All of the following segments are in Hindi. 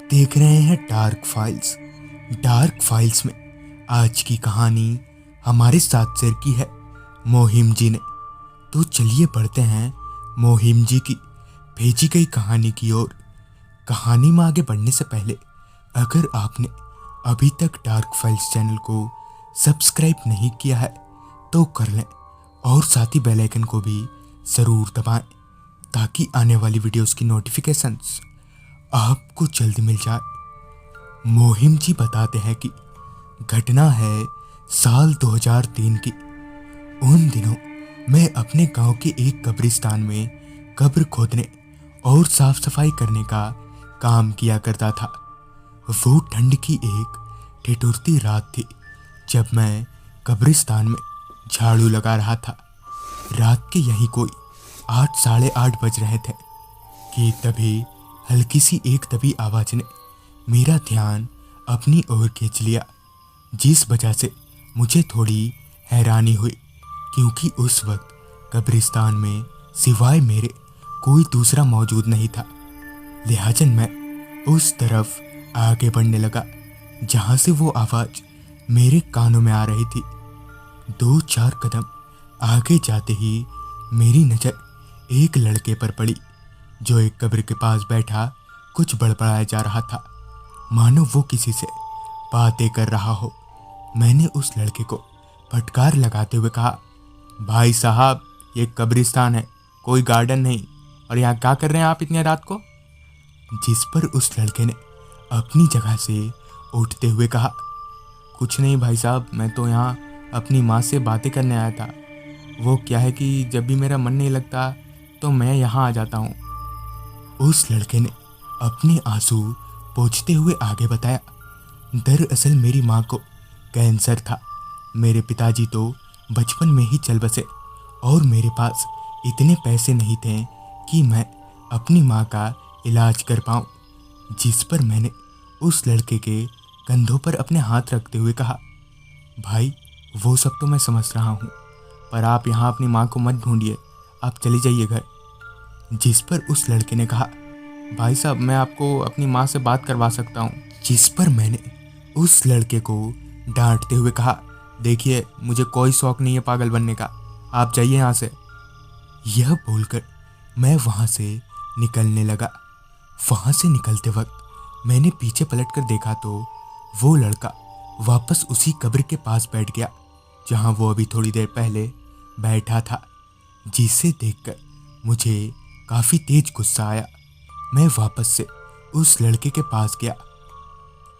देख रहे हैं डार्क फाइल्स। डार्क फाइल्स में आज की कहानी हमारे साथ शेयर की है मोहिम जी ने। तो चलिए पढ़ते हैं मोहिम जी की भेजी गई कहानी की ओर। कहानी में आगे बढ़ने से पहले अगर आपने अभी तक डार्क फाइल्स चैनल को सब्सक्राइब नहीं किया है तो कर लें और साथ ही बेल आइकन को भी ज़रूर दबाएं ताकि आने वाली वीडियोस की नोटिफिकेशंस आपको जल्दी मिल जाए। मोहिम जी बताते हैं कि घटना है साल 2003 की। उन दिनों मैं अपने गांव के एक कब्रिस्तान में कब्र खोदने और साफ सफाई करने का काम किया करता था। वो ठंड की एक ठिठुरती रात थी जब मैं कब्रिस्तान में झाड़ू लगा रहा था। रात के यही कोई 8 साढ़े 8 बज रहे थे कि तभी हल्की सी एक दबी आवाज ने मेरा ध्यान अपनी ओर खींच लिया, जिस वजह से मुझे थोड़ी हैरानी हुई क्योंकि उस वक्त कब्रिस्तान में सिवाय मेरे कोई दूसरा मौजूद नहीं था। लिहाजन मैं उस तरफ आगे बढ़ने लगा जहां से वो आवाज मेरे कानों में आ रही थी। 2-4 कदम आगे जाते ही मेरी नज़र एक लड़के पर पड़ी जो एक कब्र के पास बैठा कुछ बड़बड़ाया जा रहा था, मानो वो किसी से बातें कर रहा हो। मैंने उस लड़के को फटकार लगाते हुए कहा, भाई साहब ये कब्रिस्तान है, कोई गार्डन नहीं, और यहाँ क्या कर रहे हैं आप इतनी रात को? जिस पर उस लड़के ने अपनी जगह से उठते हुए कहा, कुछ नहीं भाई साहब, मैं तो यहाँ अपनी माँ से बातें करने आया था। वो क्या है कि जब भी मेरा मन नहीं लगता तो मैं यहाँ आ जाता हूँ। उस लड़के ने अपने आंसू पोंछते हुए आगे बताया, दरअसल मेरी माँ को कैंसर था। मेरे पिताजी तो बचपन में ही चल बसे और मेरे पास इतने पैसे नहीं थे कि मैं अपनी माँ का इलाज कर पाऊँ। जिस पर मैंने उस लड़के के कंधों पर अपने हाथ रखते हुए कहा, भाई वो सब तो मैं समझ रहा हूँ, पर आप यहाँ अपनी माँ को मत ढूंढिए, आप चले जाइए घर। जिस पर उस लड़के ने कहा, भाई साहब मैं आपको अपनी माँ से बात करवा सकता हूँ। जिस पर मैंने उस लड़के को डांटते हुए कहा, देखिए मुझे कोई शौक नहीं है पागल बनने का, आप जाइए यहाँ से। यह बोलकर मैं वहाँ से निकलने लगा। वहाँ से निकलते वक्त मैंने पीछे पलटकर देखा तो वो लड़का वापस उसी कब्र के पास बैठ गया जहाँ वो अभी थोड़ी देर पहले बैठा था, जिसे देखकर मुझे काफ़ी तेज गुस्सा आया। मैं वापस से उस लड़के के पास गया।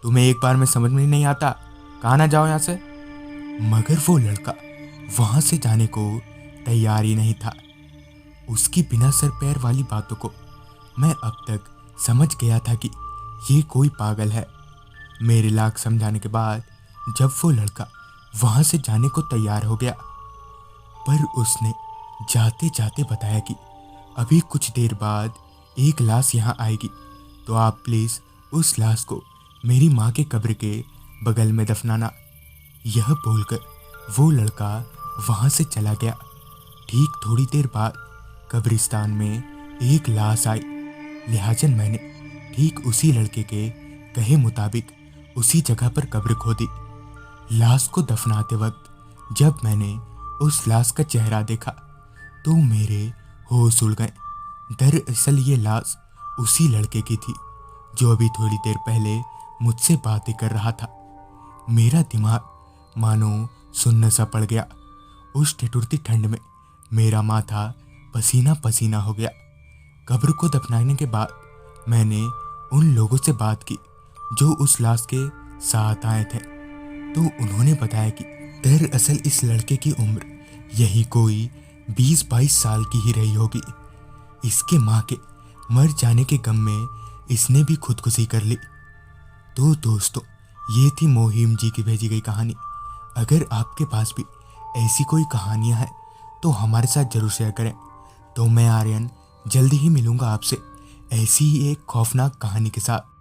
तुम्हें एक बार में समझ में नहीं आता, कहाँ ना जाओ यहाँ से। मगर वो लड़का वहाँ से जाने को तैयार ही नहीं था। उसकी बिना सर पैर वाली बातों को मैं अब तक समझ गया था कि ये कोई पागल है। मेरे लाख समझाने के बाद जब वो लड़का वहाँ से जाने को तैयार हो गया, पर उसने जाते जाते बताया कि अभी कुछ देर बाद एक लाश यहाँ आएगी, तो आप प्लीज़ उस लाश को मेरी माँ के कब्र के बगल में दफनाना। यह बोलकर वो लड़का वहाँ से चला गया। ठीक थोड़ी देर बाद कब्रिस्तान में एक लाश आई। लिहाजन मैंने ठीक उसी लड़के के कहे मुताबिक उसी जगह पर कब्र खोदी। लाश को दफनाते वक्त जब मैंने उस लाश का चेहरा देखा तो मेरे होश उड़ गए। दरअसल ये लाश उसी लड़के की थी जो अभी थोड़ी देर पहले मुझसे बातें कर रहा था। मेरा दिमाग मानो सुन्न सा पड़ गया। उस ठिठुरती ठंड में मेरा माथा पसीना पसीना हो गया। कब्र को दफनाने के बाद मैंने उन लोगों से बात की जो उस लाश के साथ आए थे, तो उन्होंने बताया कि दरअसल इस लड़के की उम्र यही कोई 20-22 साल की ही रही होगी। इसके माँ के मर जाने के गम में इसने भी खुदकुशी कर ली। तो दोस्तों, ये थी मोहिम जी की भेजी गई कहानी। अगर आपके पास भी ऐसी कोई कहानियाँ हैं तो हमारे साथ ज़रूर शेयर करें। तो मैं आर्यन जल्दी ही मिलूँगा आपसे ऐसी ही एक खौफनाक कहानी के साथ।